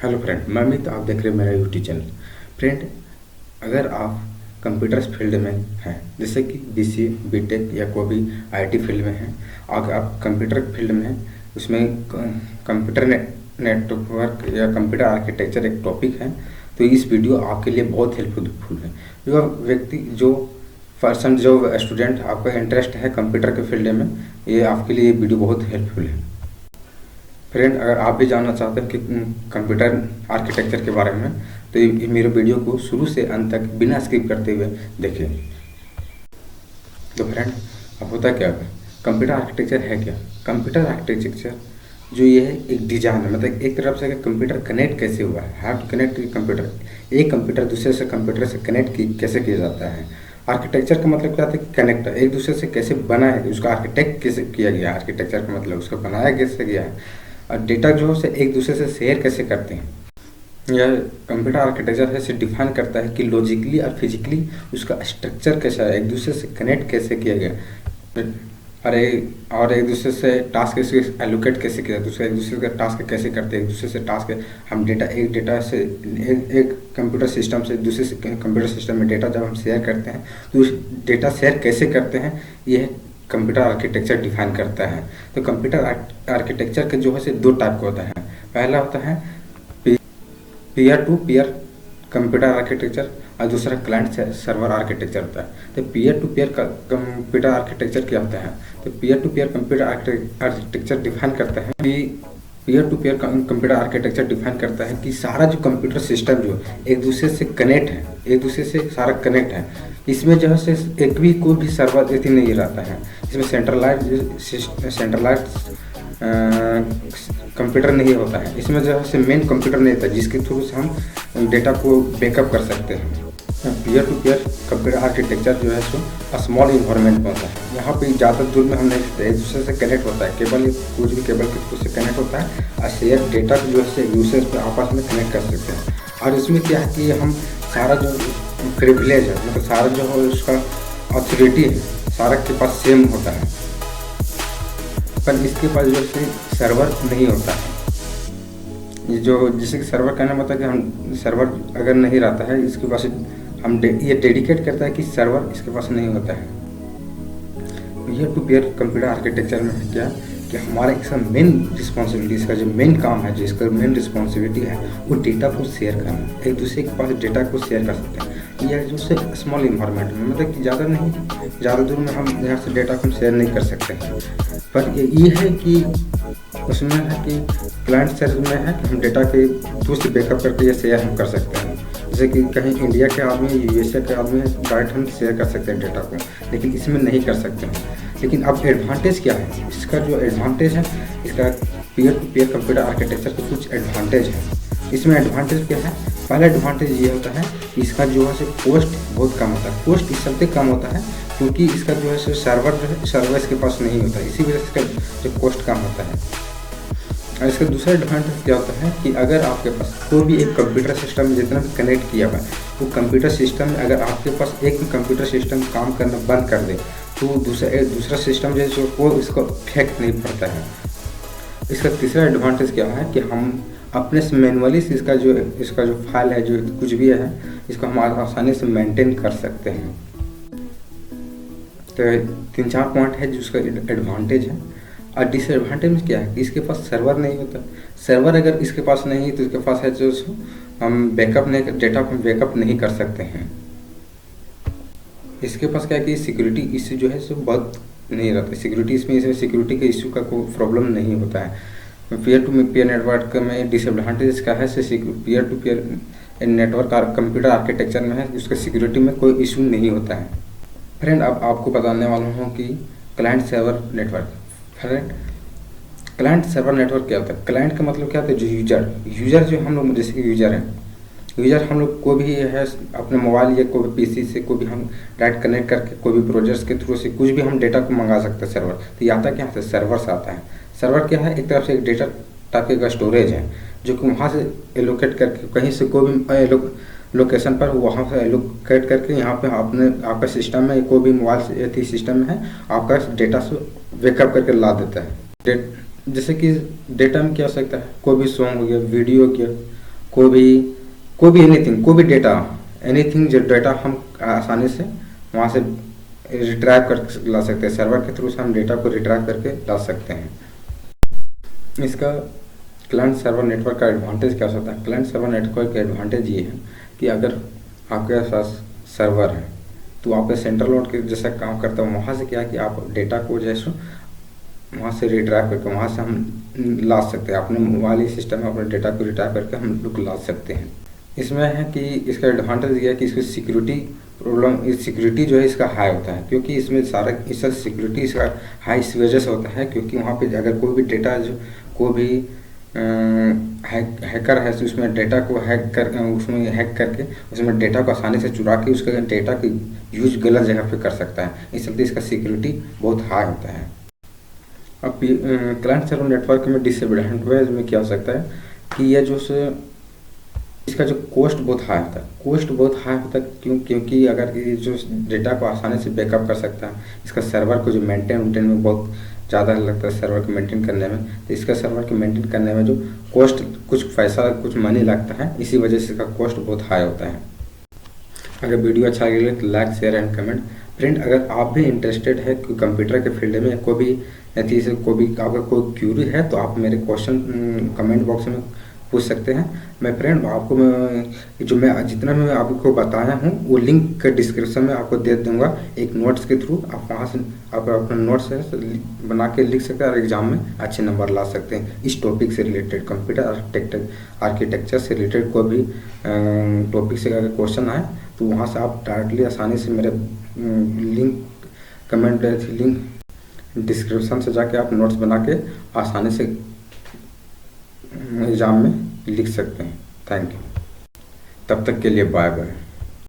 Hello friend, मैं अमित। आप देख रहे हैं मेरा यूट्यूब चैनल। फ्रेंड, अगर आप कंप्यूटर फील्ड में हैं, जैसे कि बीसीए, बीटेक या कोई भी आईटी फील्ड में हैं, अगर आप कंप्यूटर फील्ड में हैं, उसमें कंप्यूटर नेटवर्क या कंप्यूटर आर्किटेक्चर एक टॉपिक है, तो इस वीडियो आपके लिए बहुत हेल्पफुल है। जो पर्सन, जो स्टूडेंट आपका इंटरेस्ट है कंप्यूटर के फील्ड में, ये आपके लिए वीडियो बहुत हेल्पफुल है। फ्रेंड, अगर आप भी जानना चाहते हैं कि कंप्यूटर आर्किटेक्चर के बारे में, तो ये मेरे वीडियो को शुरू से अंत तक बिना स्किप करते हुए देखें। तो फ्रेंड, अब होता क्या है, कंप्यूटर आर्किटेक्चर है क्या? कंप्यूटर आर्किटेक्चर जो ये है एक डिजाइन है, मतलब एक तरफ से कंप्यूटर कनेक्ट कैसे हुआ है, हाउ टू कनेक्ट कंप्यूटर, एक कंप्यूटर दूसरे से कंप्यूटर से कनेक्ट कैसे किया जाता है। आर्किटेक्चर का मतलब क्या होता है? कनेक्ट, एक दूसरे से कैसे बना है, उसका आर्किटेक्ट कैसे किया गया। आर्किटेक्चर का मतलब उसको बनाया कैसे गया है, और डेटा जो है एक दूसरे से शेयर कैसे करते हैं। यह कंप्यूटर आर्किटेक्चर ऐसे डिफाइन करता है कि लॉजिकली और फिजिकली उसका स्ट्रक्चर कैसा है, एक दूसरे से कनेक्ट कैसे किया गया, और एक दूसरे से टास्क कैसे एलोकेट कैसे किया, दूसरे एक दूसरे का टास्क कैसे करते हैं, एक दूसरे से टास्क हम एक डेटा से एक कंप्यूटर सिस्टम से दूसरे कंप्यूटर सिस्टम में डेटा जब हम शेयर करते हैं, तो उस डेटा शेयर कैसे करते हैं, यह कंप्यूटर आर्किटेक्चर डिफाइन करता है। तो कंप्यूटर आर्किटेक्चर के जो है से दो टाइप का होता है। पहला होता है peer to peer computer architecture, और दूसरा क्लाइंट सर्वर आर्किटेक्चर होता है। तो peer to peer computer architecture क्या होता है? तो peer to peer computer architecture define करता है कि peer to peer computer architecture define करता है कि सारा जो कंप्यूटर सिस्टम जो एक दूसरे से कनेक्ट है, एक दूसरे से सारा कनेक्ट है, इसमें जो है एक भी कोई भी सर्वर एथी नहीं रहता है, इसमें सेंट्रलाइज कंप्यूटर नहीं होता है, इसमें जो है मेन कंप्यूटर नहीं होता जिसके थ्रू से हम डेटा को बैकअप कर सकते हैं। Peer to peer computer architecture जो है सो स्मॉल इन्वायरमेंट में होता है। यहाँ पे ज़्यादा दूर में हम नहीं, एक दूसरे से कनेक्ट होता है, केबल कुछ भी केबल के थ्रू से कनेक्ट होता है, और शेयर डेटा जो है यूजर्स पे आपस में कनेक्ट कर सकते हैं। और इसमें क्या है कि हम सारा जो प्रिविलेज है, मतलब सारा जो है उसका अथॉरिटी है, सारा के पास सेम होता है, पर इसके पास जो है सर्वर नहीं होता है। ये जो जैसे कि सर्वर कहना मतलब कि हम सर्वर अगर नहीं रहता है इसके पास, हम ये डेडिकेट करता है कि सर्वर इसके पास नहीं होता है। Peer to peer computer architecture में क्या कि हमारा इसका मेन रिस्पॉन्सिबिलिटी, इसका जो मेन काम है, जो इसका मेन रिस्पॉन्सिबिलिटी है, वो डेटा को शेयर करना, एक दूसरे के पास डेटा को शेयर कर सकते हैं। यह जो से स्मॉल इन्वायरमेंट में, मतलब कि ज़्यादा नहीं, ज़्यादा दूर में हम यहाँ से डेटा को शेयर नहीं कर सकते हैं। पर ये है कि उसमें है कि क्लाइंट सर्वर में है कि हम डेटा के थ्रू से बैकअप करके ये शेयर हम कर सकते हैं। जैसे कि कहीं इंडिया के आदमी, यूएसए के आदमी डायरेक्ट हम शेयर कर सकते हैं डेटा को, लेकिन इसमें नहीं कर सकते हैं। लेकिन अब एडवांटेज क्या है? इसका जो एडवांटेज है, इसका peer to peer computer architecture के कुछ एडवांटेज है। इसमें एडवांटेज क्या है? पहला एडवांटेज ये होता है कि इसका जो है कॉस्ट बहुत कम होता है। कॉस्ट इस सबसे कम होता है क्योंकि इसका जो है सर्वर इसके पास नहीं होता, इसी वजह से इसका जो कॉस्ट कम होता है। और इसका दूसरा एडवांटेज क्या होता है कि अगर आपके पास कोई भी एक कंप्यूटर सिस्टम जितना भी कनेक्ट किया हुआ है, वो कंप्यूटर सिस्टम में अगर आपके पास एक भी कंप्यूटर सिस्टम काम करना बंद कर दे, तो दूसरा सिस्टम जो है वो इसको इफेक्ट नहीं पड़ता है। इसका तीसरा एडवांटेज क्या है कि हम अपने से मैनुअली से इसका जो फाइल है, जो कुछ भी है, इसको हम आसानी से मेंटेन कर सकते हैं। तो 3-4 पॉइंट है जो उसका एडवांटेज है। और डिसएडवांटेज में क्या है कि इसके पास सर्वर नहीं होता। सर्वर अगर इसके पास नहीं है तो इसके पास है जो हम बैकअप नहीं, डेटा को बैकअप नहीं कर सकते हैं। इसके पास क्या है कि सिक्योरिटी इश्यू जो है सो बहुत नहीं रहता, सिक्योरिटी इसमें सिक्योरिटी के इश्यू का कोई प्रॉब्लम नहीं होता है। पीयर टू पीयर नेटवर्क में डिसएडवांटेज का है peer to peer network computer architecture में है, उसका सिक्योरिटी में कोई इशू नहीं होता है। फ्रेंड, अब आपको बताने वाला हूँ कि client server network. Friend, client server network क्या होता है? क्लाइंट का मतलब क्या होता है? जो यूजर जो हम लोग, जैसे कि यूजर हम लोग को भी है अपने मोबाइल या कोई पीसी से कोई भी हम डायरेक्ट कनेक्ट करके कोई भी ब्राउज़र्स के थ्रू से कुछ भी हम डेटा को मंगा सकते हैं सर्वर। तो ये आता क्या है? सर्वर से आता है। सर्वर क्या है? एक तरफ से एक डेटा टाइप का स्टोरेज है जो कि वहाँ से एलोकेट करके कहीं से कोई भी लोकेशन पर वहाँ से एलोकेट करके यहाँ पे आपका सिस्टम में कोई भी मोबाइल सिस्टम में है, आपका डेटा से बैकअप करके ला देता है। जैसे कि डेटा में क्या हो सकता है? कोई भी सॉन्ग हो गया, वीडियो हो गया, कोई भी एनीथिंग, कोई भी डेटा, एनीथिंग जो डेटा हम आसानी से वहाँ से रिट्राइव कर ला सकते हैं। सर्वर के थ्रू से हम डेटा को रिट्राइव करके ला सकते हैं। इसका क्लाइंट सर्वर नेटवर्क का एडवांटेज क्या होता है? क्लाइंट सर्वर नेटवर्क का एडवांटेज ये है कि अगर आपके पास सर्वर है तो आपके सेंट्रल नोड के जैसा काम करता है। वहाँ से क्या है कि आप डेटा को जैसे वहाँ से रिट्राइव करके वहाँ से हम ला सकते हैं। अपने मोबाइल सिस्टम में अपने डेटा को रिट्राइव करके हम लोग ला सकते हैं। इसमें है कि इसका एडवांटेज ये है कि इसकी सिक्योरिटी प्रॉब्लम, सिक्योरिटी जो है इसका हाई होता है, क्योंकि इसमें सारा इसका सिक्योरिटी इसका हाई इस वजह से होता है क्योंकि वहाँ पे अगर कोई भी डेटा जो कोई भी हैकर है तो उसमें डेटा को उसमें हैक करके उसमें डेटा को आसानी से चुरा के उसके डेटा की यूज गलत जगह पे कर सकता है। इस चलते इसका सिक्योरिटी बहुत हाई होता है। अब क्लाइंट सर्वर नेटवर्क में डिसएडवांटेज में क्या हो सकता है कि ये जो इसका जो कॉस्ट बहुत हाई होता है। कॉस्ट बहुत हाई होता है क्योंकि अगर ये जो डेटा को आसानी से बैकअप कर सकता है, इसका सर्वर को जो मेंटेन में बहुत ज़्यादा लगता है सर्वर को मेंटेन करने में। तो इसका सर्वर को मेंटेन करने में जो कॉस्ट कुछ पैसा कुछ मनी लगता है, इसी वजह से इसका कॉस्ट बहुत हाई होता है। अगर वीडियो अच्छा लगे तो like share and comment. Friend, अगर आप भी इंटरेस्टेड है कि कंप्यूटर के फील्ड में कोई भी आपका कोई क्यूरी है तो आप मेरे क्वेश्चन कमेंट बॉक्स में पूछ सकते हैं। मैं फ्रेंड आपको मैं जितना मैं आपको बताया हूँ वो लिंक के डिस्क्रिप्शन में आपको दे दूंगा एक नोट्स के थ्रू। आप वहाँ से आप अपना नोट्स बना के लिख सकते हैं और एग्जाम में अच्छे नंबर ला सकते हैं। इस टॉपिक से रिलेटेड कंप्यूटर आर्किटेक्चर से रिलेटेड कोई भी टॉपिक से अगर क्वेश्चन आए तो वहाँ से आप डायरेक्टली आसानी से मेरे लिंक डिस्क्रिप्शन से जाके आप नोट्स बना के आसानी से एग्जाम में लिख सकते हैं। Thank you. तब तक के लिए बाय बाय।